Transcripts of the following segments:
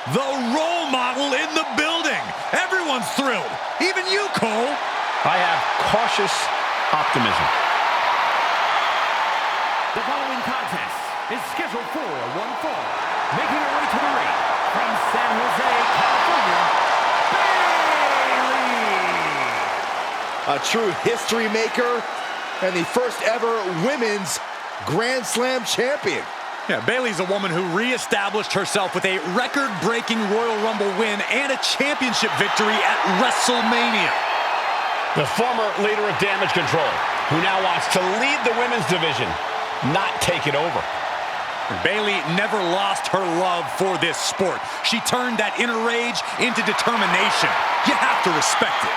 The role model in the building. Everyone's thrilled. Even you, Cole. I have cautious optimism. The following contest is scheduled for one fall. Making her way to the ring from San Jose, California, Bayley. A true history maker and the first ever women's Grand Slam champion. Yeah, Bayley's a woman who reestablished herself with a record-breaking Royal Rumble win and a championship victory at WrestleMania. The former leader of Damage Control, who now wants to lead the women's division, not take it over. Bayley never lost her love for this sport. She turned that inner rage into determination. You have to respect it.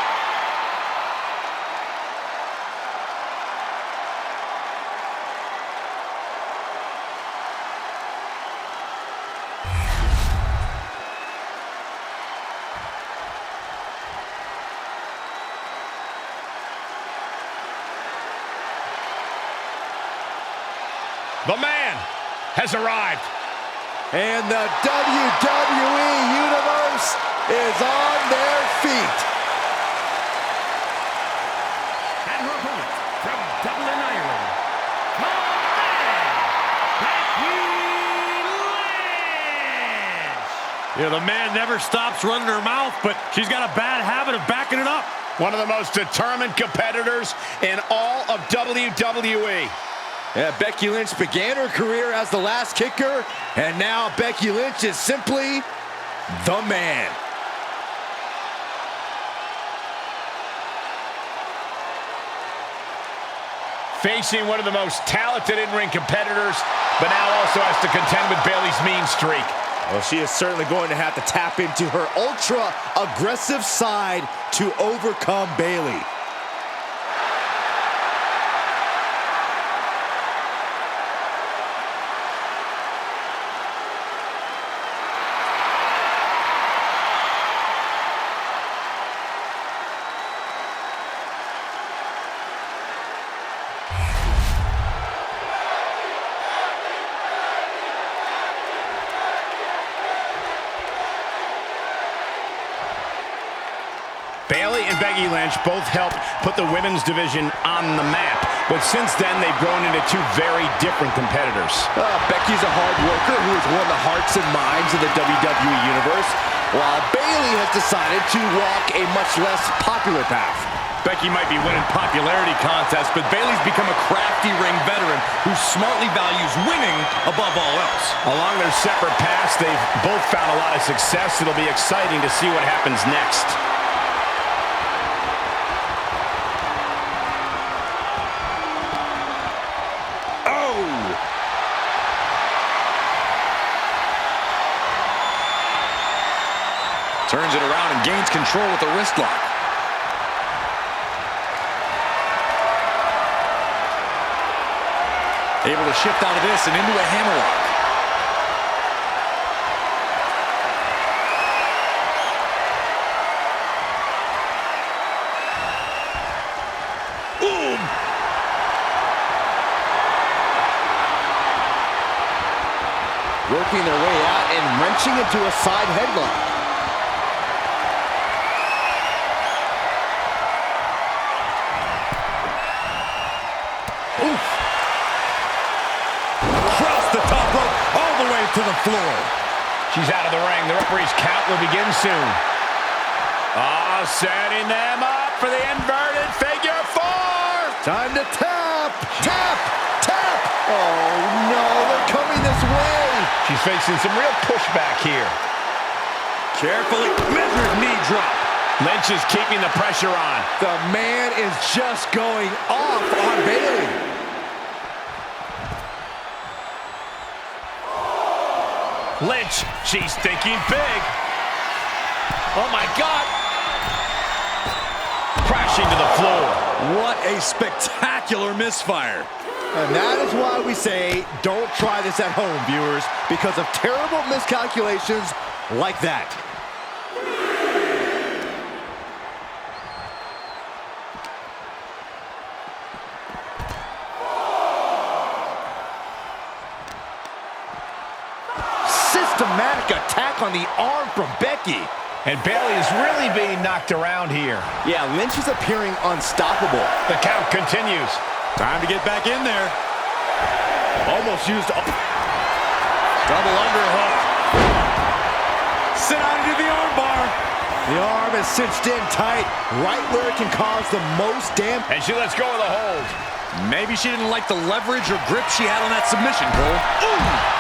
The man has arrived. And the WWE Universe is on their feet. And her opponent from Dublin, Ireland, Becky Lynch. Yeah, the man never stops running her mouth, but she's got a bad habit of backing it up. One of the most determined competitors in all of WWE. Yeah, Becky Lynch began her career as the last kicker, and now Becky Lynch is simply the man. Facing one of the most talented in-ring competitors, but now also has to contend with Bayley's mean streak. Well, she is certainly going to have to tap into her ultra-aggressive side to overcome Bayley. Bayley and Becky Lynch both helped put the women's division on the map, but since then they've grown into two very different competitors. Becky's a hard worker who has won the hearts and minds of the WWE Universe, while Bayley has decided to walk a much less popular path. Becky might be winning popularity contests, but Bayley's become a crafty ring veteran who smartly values winning above all else. Along their separate paths, they've both found a lot of success. It'll be exciting to see what happens next. Turns it around and gains control with the wrist lock. Able to shift out of this and into a hammerlock. Boom! Working their way out and wrenching into a side headlock. To the floor. She's out of the ring. The referee's count will begin soon. Setting them up for the inverted figure four. Time to tap, tap, tap. Oh no, they're coming this way. She's facing some real pushback here. Carefully measured knee drop. Lynch is keeping the pressure on. The man is just going off on Bayley. Lynch, she's thinking big. Oh my God. Crashing to the floor. What a spectacular misfire. And that is why we say don't try this at home, viewers, because of terrible miscalculations like that. Systematic attack on the arm from Becky. And Bayley is really being knocked around here. Yeah, Lynch is appearing unstoppable. The count continues. Time to get back in there. Almost used... Double underhook. Sit out into the armbar. The arm is cinched in tight, right where it can cause the most damage. And she lets go of the hold. Maybe she didn't like the leverage or grip she had on that submission, Cole. Ooh!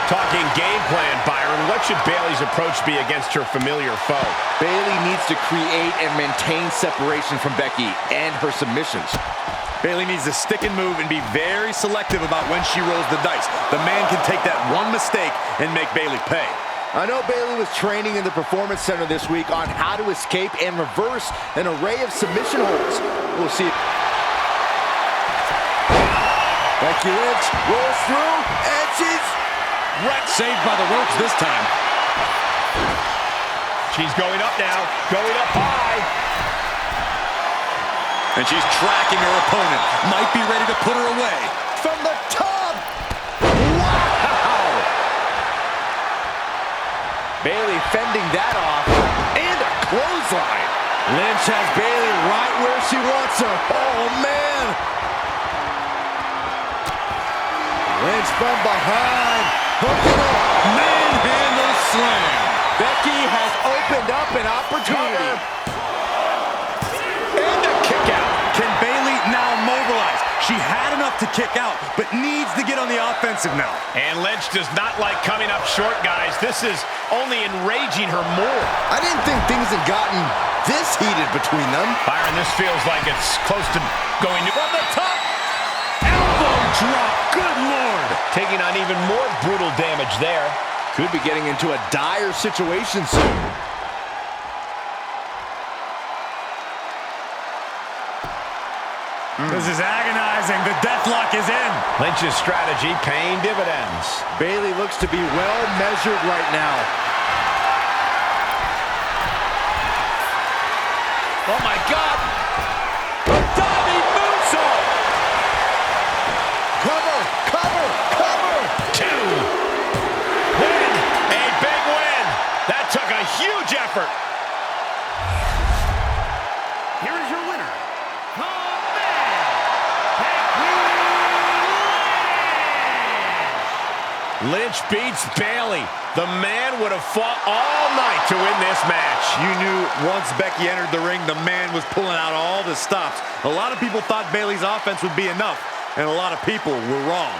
Talking game plan, Byron, what should Bayley's approach be against her familiar foe? Bayley needs to create and maintain separation from Becky and her submissions. Bayley needs to stick and move and be very selective about when she rolls the dice. The man can take that one mistake and make Bayley pay. I know Bayley was training in the Performance Center this week on how to escape and reverse an array of submission holds. We'll see. Becky Lynch rolls through, and she's... Saved by the ropes this time. She's going up now, going up high. And she's tracking her opponent. Might be ready to put her away. From the top! Wow! Bayley fending that off. And a clothesline. Lynch has Bayley right where she wants her. Oh, man! Lynch from behind. Hooking up. Manhandle slam. Becky has opened up an opportunity. And a kick out. Can Bayley now mobilize? She had enough to kick out, but needs to get on the offensive now. And Lynch does not like coming up short, guys. This is only enraging her more. I didn't think things had gotten this heated between them. Byron, this feels like it's close to going to... From the top. Elbow drop. Good Lord. Taking on even more brutal damage there. Could be getting into a dire situation soon. This is agonizing. The deathlock is in. Lynch's strategy paying dividends. Bayley looks to be well measured right now. Oh, my God. A diving moonsault. Cover, cover, cover. 2. Win. A big win. That took a huge effort. Here is your winner, Lynch beats Bayley. The man would have fought all night to win this match. You knew once Becky entered the ring, the man was pulling out all the stops. A lot of people thought Bayley's offense would be enough, and a lot of people were wrong.